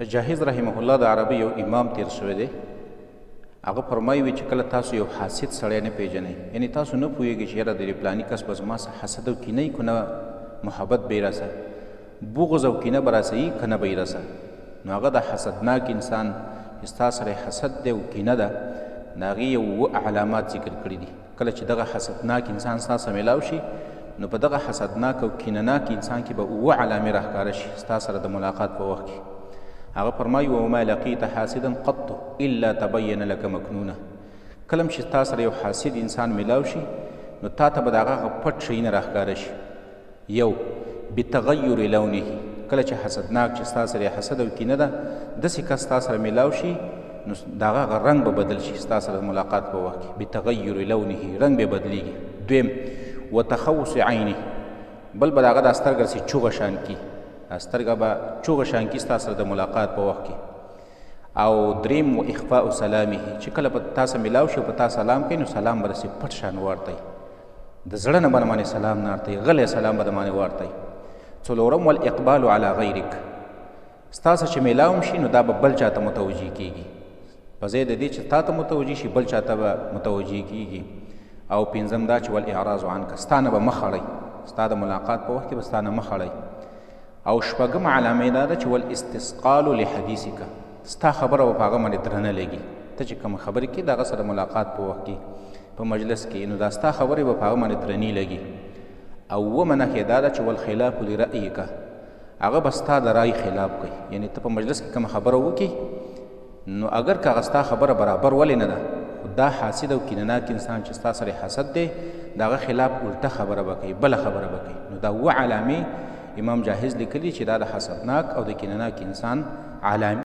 جاهز رحمه الله د عربي یو امام تیر شوی دی. هغه فرمایي چې کله تاسو یو حاسد سړی نه پیژنئ، یعنی تاسو نه پوهیږئ چې یاره د فلاني کس به زما څه حسد او کینه که نه محبت به یې راسه، بغض او کینه به راسوي که نه به یې راسه، نو هغه د حسدناک انسان چې ستا سره حسد دی او کینه ده، د هغې یو اووه علامات ذکر کړي دي. کله چې دغه حسدناک انسان ستا سره میلاو شي، نو په دغه حسدناک او کینهناک انسان کې به اووه علامې راښکاره شي ستا سره د ملاقات په وخت کې. هغه فرمایي وما لقیت حاسدا قط الا تبین لك مکنونه. کله چې تا سره یو حاسد انسان میلاو شي، نو تا ته به د هغه پټ شیونه راښکاره شي. یو بتغیر لونه، کله چې حسدناک چې ستا سره حسد او کینه ده، داسې کس تا سره میلاو شي، نو د هغه رنګ به بدل شي ستا سره د ملاقات په وخت کې. بتغیر لونه، رنګ به بدلیږي. دویم وتخوص عینه، بل به د هغه دا سترګه داسې چوغه شان کي، سترګه به چوغه شان کي ستا سره د ملاقات په وخت کې. او دریم و اخفاء سلامه، چې کله په تا سره میلاو شي او په تا سلام کوي، نو سلام به داسې پټ شان وارتئ، د زړه نه به د باندې سلام نه ارتئ، غلی سلام به د باندې وارتئ. څلورم والاقبال علی غیرک، ستا سره چې میلاو شي، نو دا به بل چاته متوجه کیږي، په ځای د دې چې تا ته متوجه شي بل چاته به متوجه کیږي. او پنځم دا چې والاعراض عنک، ستا نه به مخ اړئ، ستا د ملاقات په وخت کې به ستا نه مخ اړئ. او شپږم علامه دا ده چې والاستثقال لحدیثک، ستا خبره به په هغه باندې درنه لګي، ته چې کومه خبرې کوې د هغه سره ملاقات په وخت کې په مجلس کې، نو دا ستا خبرې به په هغه باندې درنې لګي. او اوومه نښه دا ده چې والخلاف لرأیک، هغه به ستا د رای خلاف کوي، یعنی ته په مجلس کې کومه خبره وکړي، نو اگر که هغه ستا خبره برابر ولې نه ده، خو دا حاسد او کینهناک انسان چې ستا سره حسد دی، د هغه خلاف الټه خبره به کوي، بله خبره به کوي. نو دا اووه علامې امام جاهز لیکلي چې دا د حسدناک او د کینهناک انسان علامې